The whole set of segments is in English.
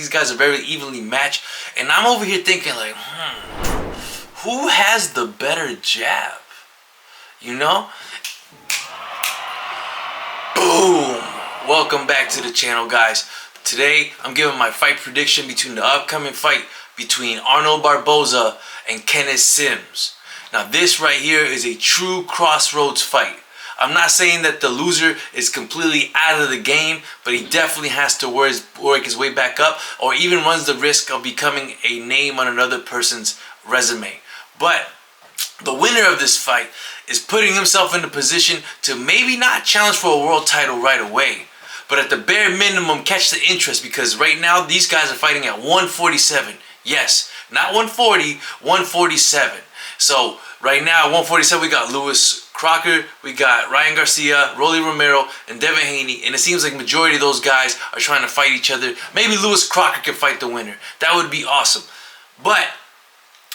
these guys are very evenly matched. And I'm over here thinking like, who has the better jab? You know? Boom! Welcome back to the channel, guys. Today, I'm giving my fight prediction between the upcoming fight between Arnold Barboza and Kenneth Sims. Now, this right here is a true crossroads fight. I'm not saying that the loser is completely out of the game, but he definitely has to work his way back up, or even runs the risk of becoming a name on another person's resume. But the winner of this fight is putting himself in a position to maybe not challenge for a world title right away, but at the bare minimum catch the interest, because right now these guys are fighting at 147. Yes, not 140, 147. So right now at 147 we got Lewis Crocker, we got Ryan Garcia, Rolly Romero, and Devin Haney, and it seems like majority of those guys are trying to fight each other. Maybe Lewis Crocker can fight the winner. That would be awesome. But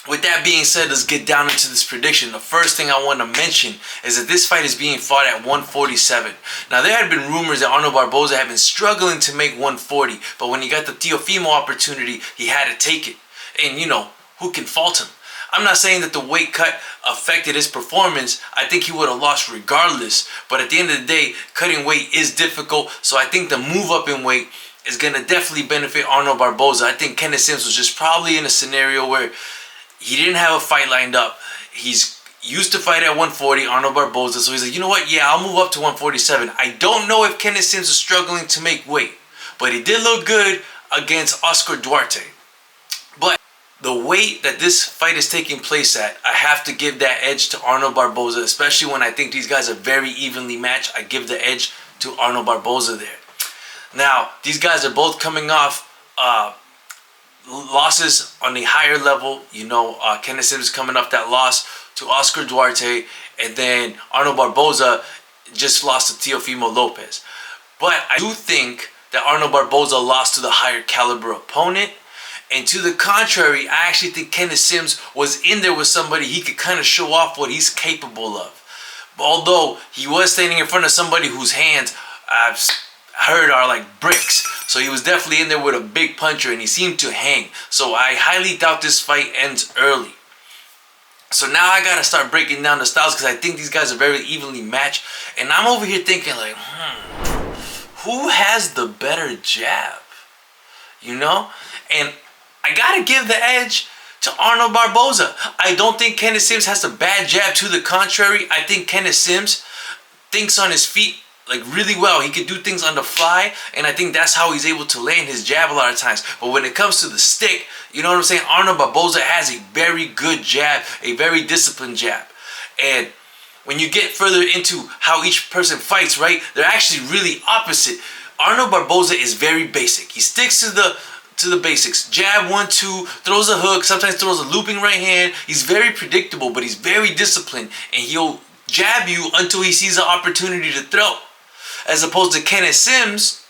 with that being said, let's get down into this prediction. The first thing I want to mention is that this fight is being fought at 147. Now, there had been rumors that Arnold Barboza had been struggling to make 140, but when he got the Teofimo opportunity, he had to take it. And, you know, who can fault him? I'm not saying that the weight cut affected his performance. I think he would have lost regardless. But at the end of the day, cutting weight is difficult. So I think the move up in weight is going to definitely benefit Arnold Barboza. I think Kenneth Sims was just probably in a scenario where he didn't have a fight lined up. He's used to fight at 140, Arnold Barboza. So he's like, you know what? Yeah, I'll move up to 147. I don't know if Kenneth Sims is struggling to make weight, but he did look good against Oscar Duarte. But the weight that this fight is taking place at, I have to give that edge to Arnold Barboza, especially when I think these guys are very evenly matched. I give the edge to Arnold Barboza there. Now, these guys are both coming off losses on a higher level. You know, Kenneth Sims coming off that loss to Oscar Duarte, and then Arnold Barboza just lost to Teofimo Lopez. But I do think that Arnold Barboza lost to the higher caliber opponent. And to the contrary, I actually think Kenneth Sims was in there with somebody he could kind of show off what he's capable of. Although he was standing in front of somebody whose hands I've heard are like bricks. So he was definitely in there with a big puncher, and he seemed to hang. So I highly doubt this fight ends early. So now I gotta start breaking down the styles, because I think these guys are very evenly matched. And I'm over here thinking like, who has the better jab? You know? And I gotta give the edge to Arnold Barboza. I don't think Kenneth Sims has a bad jab. To the contrary, I think Kenneth Sims thinks on his feet like really well. He could do things on the fly, and I think that's how he's able to land his jab a lot of times. But when it comes to the stick, you know what I'm saying? Arnold Barboza has a very good jab, a very disciplined jab. And when you get further into how each person fights, right, they're actually really opposite. Arnold Barboza is very basic. He sticks to the basics. Jab, 1-2, throws a hook, sometimes throws a looping right hand. He's very predictable, but he's very disciplined, and he'll jab you until he sees an opportunity to throw. As opposed to Kenneth Sims,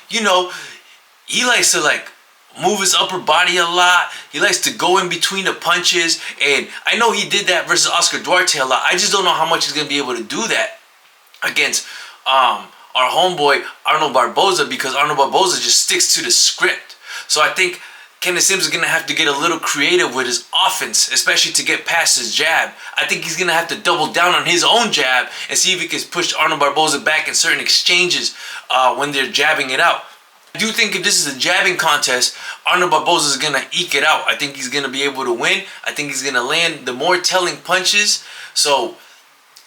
you know, he likes to like move his upper body a lot. He likes to go in between the punches, and I know he did that versus Oscar Duarte a lot. I just don't know how much he's going to be able to do that against our homeboy Arnold Barboza, because Arnold Barboza just sticks to the script. So I think Kenneth Sims is going to have to get a little creative with his offense, especially to get past his jab. I think he's going to have to double down on his own jab and see if he can push Arnold Barboza back in certain exchanges when they're jabbing it out. I do think if this is a jabbing contest, Arnold Barboza is going to eke it out. I think he's going to be able to win. I think he's going to land the more telling punches. So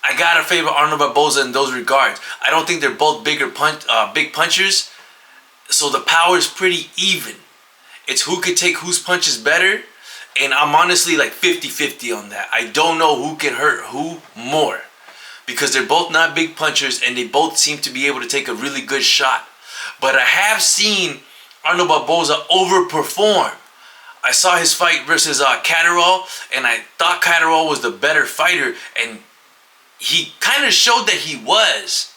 I got to favor Arnold Barboza in those regards. I don't think they're both big punchers, so the power is pretty even. It's who could take whose punches better, and I'm honestly like 50-50 on that. I don't know who can hurt who more, because they're both not big punchers, and they both seem to be able to take a really good shot. But I have seen Arnold Barboza overperform. I saw his fight versus Catterall, and I thought Catterall was the better fighter, and he kind of showed that he was,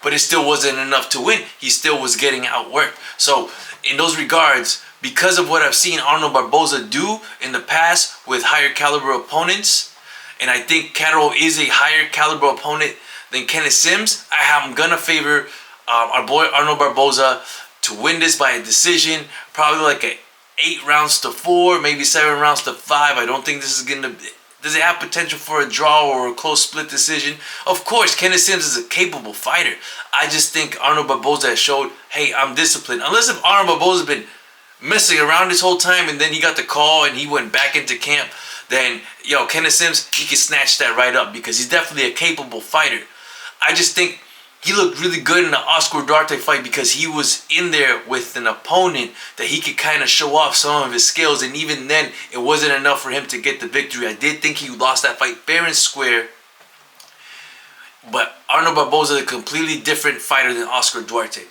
but it still wasn't enough to win. He still was getting outworked. So in those regards, because of what I've seen Arnold Barboza do in the past with higher caliber opponents, and I think Catterall is a higher caliber opponent than Kenneth Sims, I'm gonna favor our boy Arnold Barboza to win this by a decision, probably like a 8 rounds to 4, maybe 7 rounds to 5. I don't think this is gonna. Does it have potential for a draw or a close split decision? Of course, Kenneth Sims is a capable fighter. I just think Arnold Barboza has showed, hey, I'm disciplined. Unless if Arnold Barboza's been messing around this whole time and then he got the call and he went back into camp, then, Kenneth Sims, he can snatch that right up because he's definitely a capable fighter. I just think he looked really good in the Oscar Duarte fight because he was in there with an opponent that he could kind of show off some of his skills, and even then, it wasn't enough for him to get the victory. I did think he lost that fight fair and square, but Arnold Barboza is a completely different fighter than Oscar Duarte.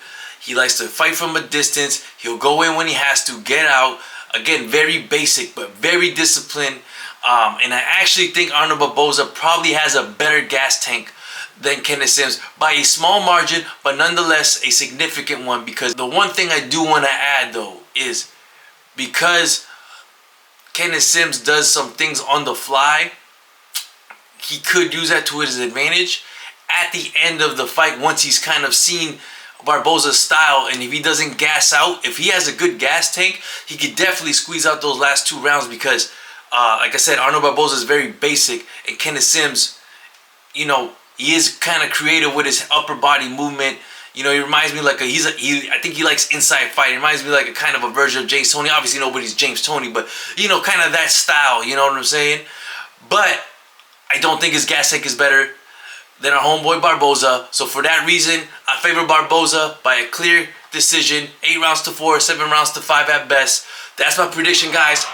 He likes to fight from a distance. He'll go in when he has to, get out. Again, very basic, but very disciplined. And I actually think Arnold Barboza probably has a better gas tank than Kenneth Sims by a small margin, but nonetheless a significant one. Because the one thing I do want to add though is because Kenneth Sims does some things on the fly, he could use that to his advantage at the end of the fight once he's kind of seen Barboza's style. And if he doesn't gas out, if he has a good gas tank, he could definitely squeeze out those last 2 rounds because like I said, Arnold Barboza is very basic, and Kenneth Sims, he is kind of creative with his upper body movement. He reminds me like I think he likes inside fight. He reminds me like a kind of a version of James Toney. Obviously nobody's James Toney, but kind of that style, you know what I'm saying? But I don't think his gas tank is better than our homeboy Barboza. So for that reason, I favor Barboza by a clear decision, 8 rounds to 4, 7 rounds to 5 at best. That's my prediction, guys.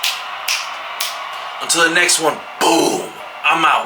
Until the next one, boom, I'm out.